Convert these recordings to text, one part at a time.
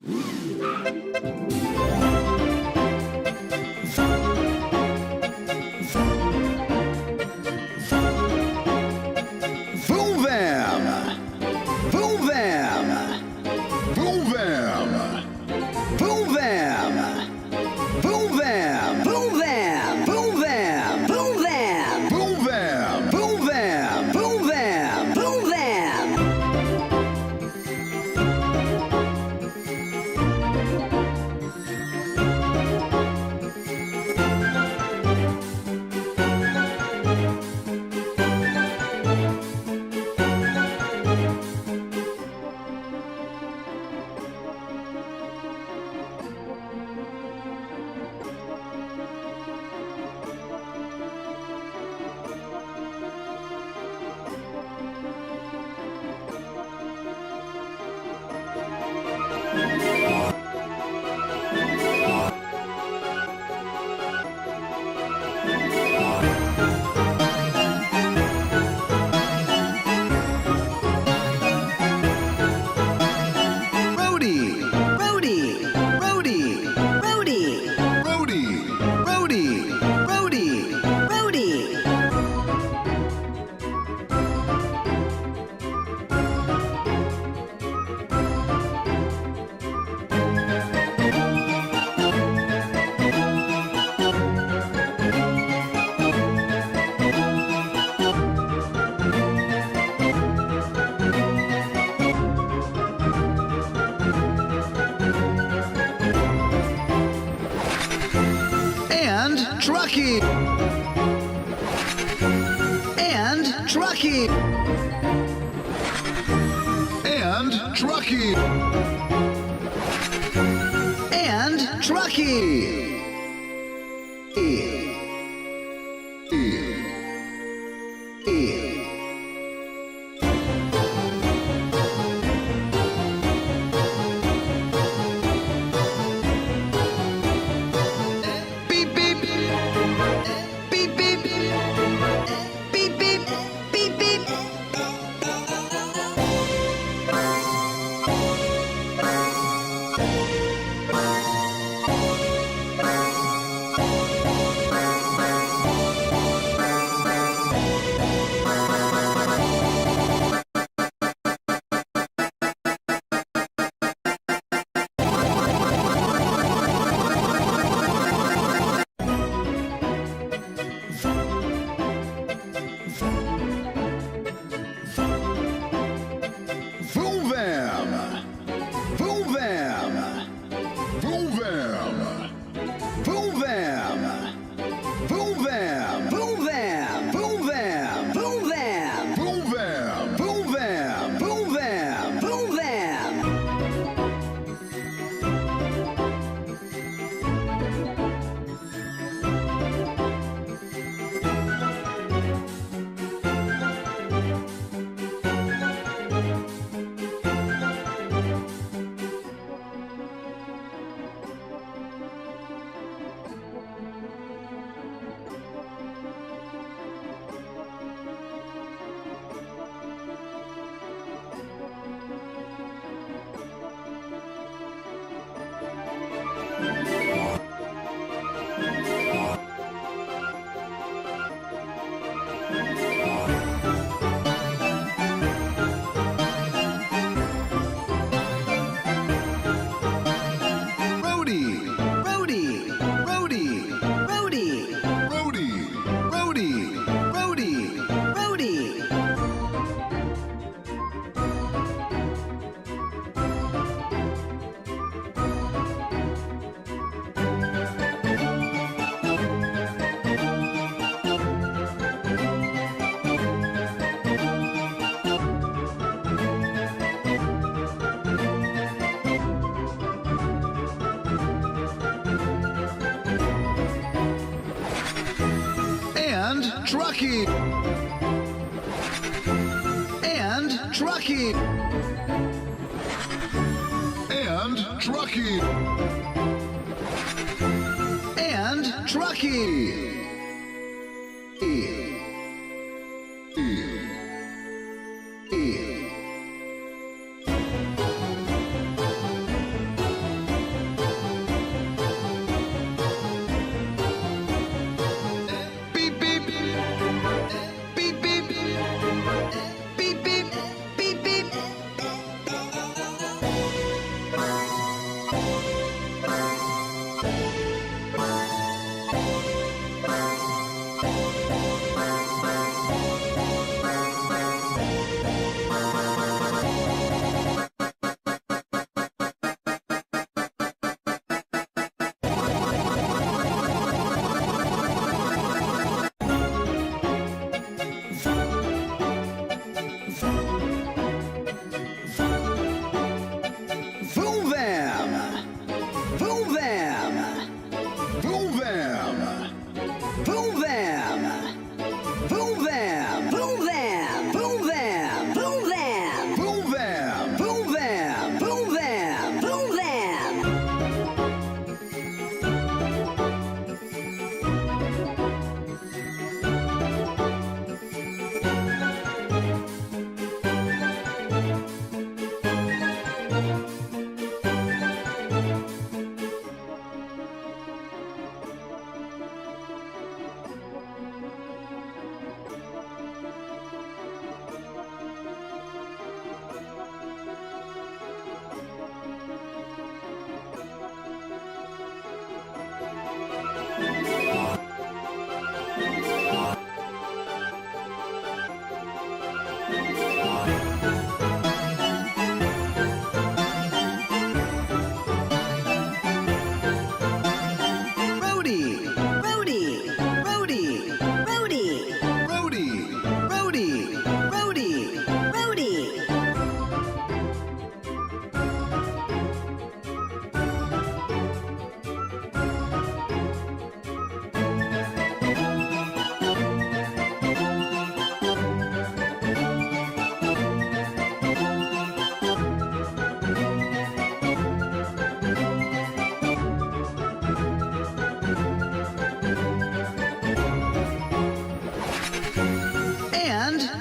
Boom Bam! Boom Bam! Boom Bam! Boom Bam! Boom Bam! Boom Bam! Boom Bam! Boom Bam! Boom Bam! Boom Bam! Boom Bam! Boom Bam! Roadie! Roadie! Roadie! Roadie! Roadie! Roadie! Roadie! Roadie! And Truckee! And Truckee! And Truckee! And Truckee! Beep beep! Beep beep! Beep beep! Beep beep! Boom Bam! Boom Bam! Boom Bam! Boom Bam! Boom Bam! Boom Bam! Boom Bam! Boom Bam! Boom Bam! Boom Bam! Boom Bam! Boom Bam! Roadie! Roadie! Roadie! Roadie! Roadie! Roadie! Roadie! Roadie! And Truckee! And Truckee! And Truckee! And Truckee!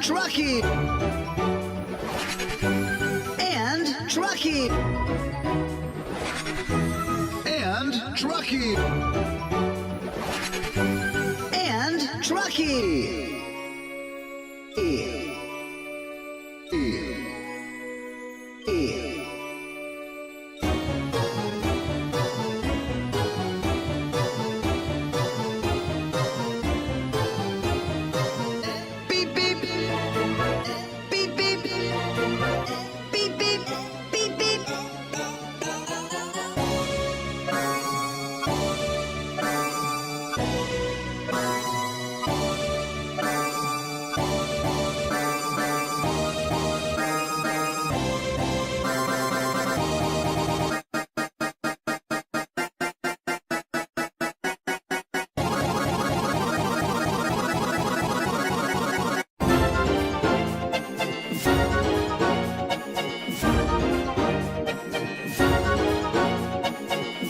Truckee. And Truckee. And Truckee. And Truckee. Beep beep. Beep beep. Beep beep. Beep beep.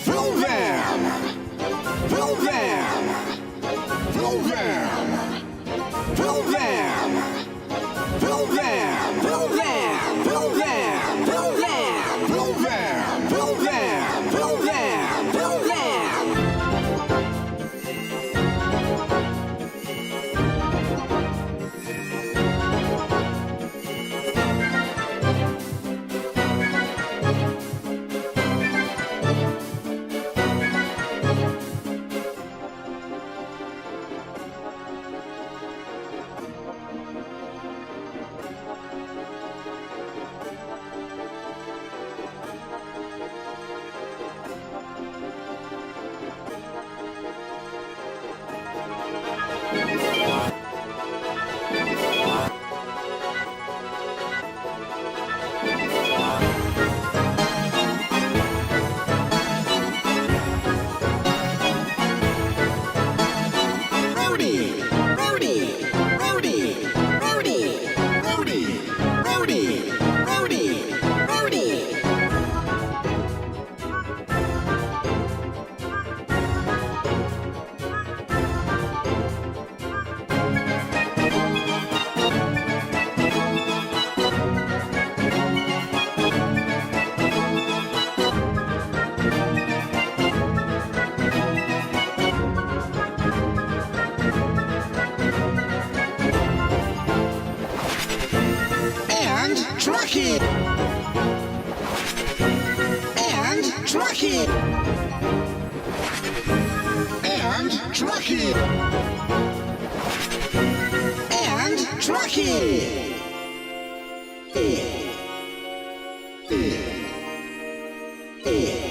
Vroom Vam! Vroom Vam! Vroom Vam! Vroom Vam! Vroom Vam! Vroom Vam! Vroom Vam! Vroom Vam! Vroom Vam! Vroom Vam! Vroom Vam! Vroom Vam! Rowdy! Rowdy! Rowdy! Rowdy! Rowdy! Rowdy! Rowdy! Rowdy! And Truckee! And Truckee! And Truckee. And Truckee! Yeah.